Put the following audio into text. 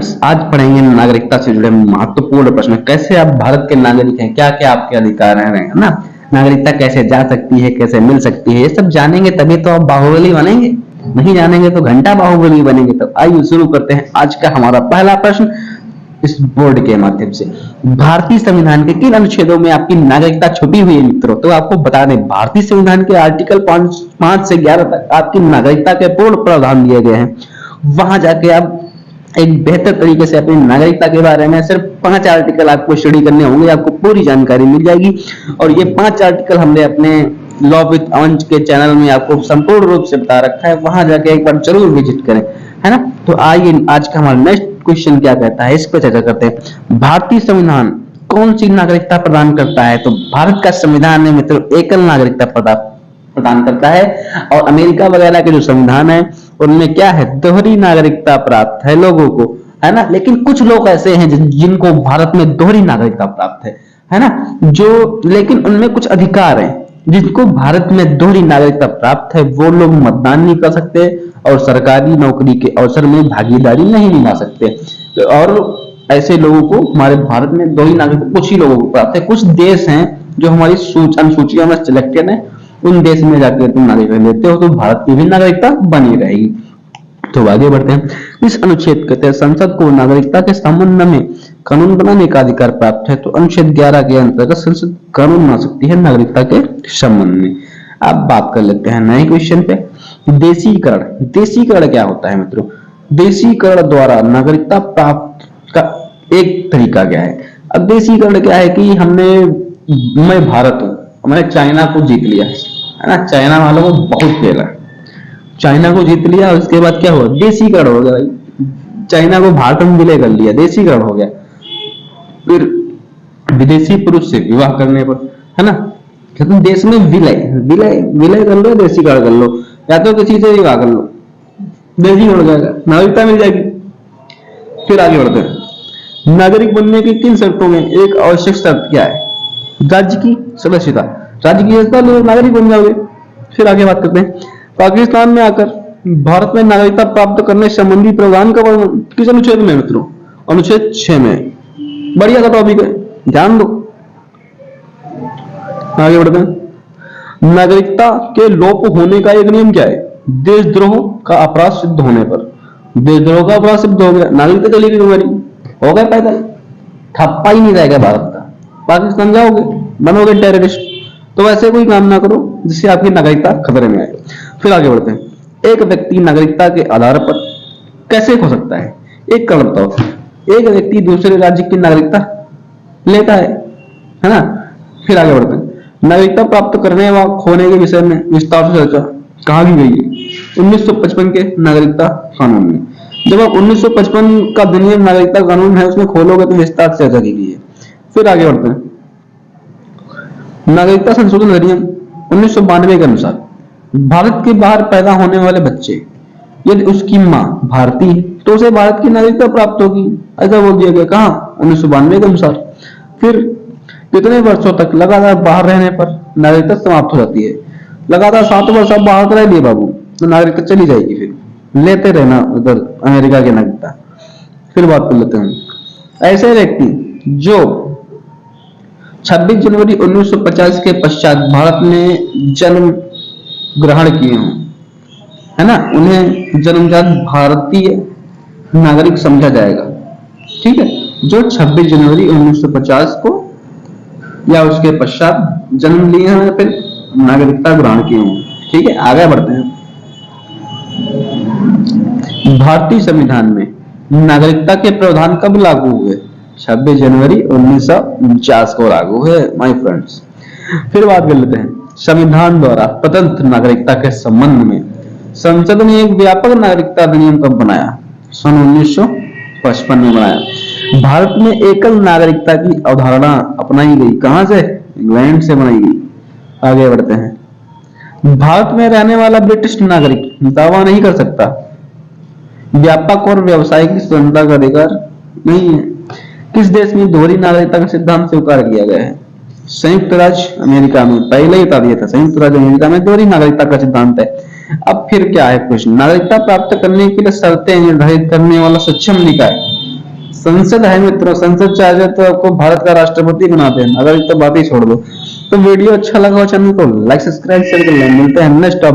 Friends, आज पढ़ेंगे नागरिकता से जुड़े महत्वपूर्ण प्रश्न। कैसे आप भारत के नागरिक हैं, क्या क्या आपके अधिकार हैं, है ना। नागरिकता कैसे जा सकती है, कैसे मिल सकती है, ये सब जानेंगे तभी तो आप बाहुबली बनेंगे। नहीं जानेंगे तो घंटा बाहुबली बनेंगे। तो आइए शुरू करते हैं आज का हमारा पहला प्रश्न इस बोर्ड के माध्यम से। भारतीय संविधान के किन अनुच्छेदों में आपकी नागरिकता छुपी हुई है मित्रों? तो आपको बता दें, भारतीय संविधान के आर्टिकल 5 से 11 तक आपकी नागरिकता के पूर्ण प्रावधान दिए गए हैं। वहां जाके आप एक बेहतर तरीके से अपनी नागरिकता के बारे में सिर्फ 5 आर्टिकल आपको स्टडी करने होंगे, आपको पूरी जानकारी मिल जाएगी। और ये 5 आर्टिकल हमने अपने लॉ विद अंश के चैनल में आपको संपूर्ण रूप से बता रखा है, वहां जाके एक बार जरूर विजिट करें, है ना। तो आइए आज का हमारा नेक्स्ट क्वेश्चन क्या कहता है, इस पर चर्चा करते हैं। भारतीय संविधान कौन सी नागरिकता प्रदान करता है? तो भारत का संविधान में मित्रों एकल नागरिकता प्रदान करता है। और अमेरिका वगैरह के जो संविधान है उनमें क्या है, दोहरी नागरिकता प्राप्त है लोगों को, है ना। लेकिन कुछ लोग ऐसे हैं जिनको भारत में दोहरी नागरिकता प्राप्त है ना, जो लेकिन उनमें कुछ अधिकार हैं। जिनको भारत में दोहरी नागरिकता प्राप्त है वो लोग मतदान नहीं कर सकते और सरकारी नौकरी के अवसर में भागीदारी नहीं निभा सकते। और ऐसे लोगों को हमारे भारत में दोहरी नागरिकता कुछ ही लोगों को प्राप्त है। कुछ देश हैं जो हमारी अनुसूचियों में सिलेक्टेड है, उन देश में जाकर तुम नागरिकता लेते हो तो भारत की भी नागरिकता बनी रहेगी। तो आगे बढ़ते हैं। इस अनुच्छेद के तहत संसद को नागरिकता के संबंध में कानून बनाने का अधिकार प्राप्त है। तो अनुच्छेद 11 के अंतर्गत संसद कानून बना सकती है नागरिकता के संबंध में। अब बात कर लेते हैं नए क्वेश्चन पे। देशीकरण। देशीकरण क्या होता है मित्रों? देशीकरण द्वारा नागरिकता प्राप्त का एक तरीका क्या है? अब देशीकरण क्या है कि मैं भारत हूं, मैंने चाइना को जीत लिया, है ना। चाइना वालों को बहुत खेला, चाइना को जीत लिया। उसके बाद क्या हुआ, देशीकरण हो गया भाई। चाइना को भारत में विलय कर लिया, देशीकरण हो गया। फिर विदेशी पुरुष से विवाह करने पर, है ना, कहते हैं देश में विलय विलय विलय कर लो, देशीकरण कर लो, या तो किसी से विवाह कर लो, देशीकरण हो जाएगा, नागरिकता मिल जाएगी। फिर आगे बढ़ते हैं। नागरिक बनने की किन शर्तों में एक आवश्यक शर्त क्या है? राज्य की सदस्यता। राज्य की सदस्यता लो, नागरिक बन जाओगे। फिर आगे बात करते हैं। पाकिस्तान में आकर भारत में नागरिकता प्राप्त करने संबंधी प्रावधान का वर्णन किस अनुच्छेद में मित्रों? अनुच्छेद 6 में। बढ़िया का टॉपिक है, ध्यान दो। आगे बढ़ते हैं। नागरिकता के लोप होने का एक नियम क्या है? देशद्रोह का अपराध सिद्ध होने पर। देशद्रोह का अपराध सिद्ध हो गया, नागरिकता चली गई तुम्हारी, हो गए पैदल, ठप्पा ही नहीं रहेगा भारत का। पाकिस्तान जाओगे, बनोगे टेररिस्ट। तो वैसे कोई काम ना करो जिससे आपकी नागरिकता खतरे में आए। फिर आगे बढ़ते हैं। एक व्यक्ति नागरिकता के आधार पर कैसे खो सकता है? एक कारण बताओ। एक व्यक्ति दूसरे राज्य की नागरिकता लेता है ना। फिर आगे बढ़ते हैं। नागरिकता प्राप्त करने व खोने के विषय में विस्तार से चर्चा कहाँ की गई है? 1955 के नागरिकता कानून में। जब आप 1955 का अधिनियम नागरिकता कानून है उसमें खोलोगे तो विस्तार से चर्चा की गई है। फिर आगे बढ़ते हैं। नागरिकता संशोधन अधिनियम 1992 के अनुसार भारत के बाहर पैदा होने वाले बच्चे यदि उसकी मां भारतीय है तो उसे भारत की नागरिकता प्राप्त होगी, ऐसा बोल दिया गया। कहाँ? 1992 के अनुसार। फिर कितने वर्षों तक लगातार बाहर रहने पर नागरिकता समाप्त हो जाती है? लगातार 7 वर्ष आप बाहर रह लिए बाबू तो नागरिकता चली जाएगी, फिर लेते रहना उधर अमेरिका की नागरिकता। फिर बात कर लेते हैं। ऐसे व्यक्ति जो 26 जनवरी 1950 के पश्चात भारत में जन्म ग्रहण किए हों, है ना, उन्हें जन्मजात भारतीय नागरिक समझा जाएगा। ठीक है, जो 26 जनवरी 1950 को या उसके पश्चात जन्म लिए हैं फिर नागरिकता ग्रहण किए हों। ठीक है, आगे बढ़ते हैं। भारतीय संविधान में नागरिकता के प्रावधान कब लागू हुए? 26 जनवरी 1949 को लागू हुए माय फ्रेंड्स। फिर बात कर लेते हैं। संविधान द्वारा प्रदत्त नागरिकता के संबंध में संसद ने एक व्यापक नागरिकता अधिनियम कब बनाया? सन 1955 में बनाया। भारत में एकल नागरिकता की अवधारणा अपनाई गई, कहां से? इंग्लैंड से बनाई गई। आगे बढ़ते हैं। भारत में रहने वाला ब्रिटिश नागरिक दावा नहीं कर सकता व्यापक और व्यावसायिक स्वतंत्रता का अधिकार नहीं है। किस देश में दोहरी नागरिकता का सिद्धांत स्वीकार किया गया है? संयुक्त राज्य अमेरिका में। पहले ही बता दिया था, संयुक्त राज्य अमेरिका में दोहरी नागरिकता का सिद्धांत है। अब फिर क्या है क्वेश्चन? नागरिकता प्राप्त करने के लिए शर्तें निर्धारित करने वाला सक्षम निकाय संसद है मित्रों, संसद चाहे जाए तो आपको भारत का राष्ट्रपति बना दें, अगर तो बात ही छोड़ दो। तो वीडियो अच्छा लगा हो चैनल को लाइक सब्सक्राइब शेयर कर लें। मिलते हैं नेक्स्ट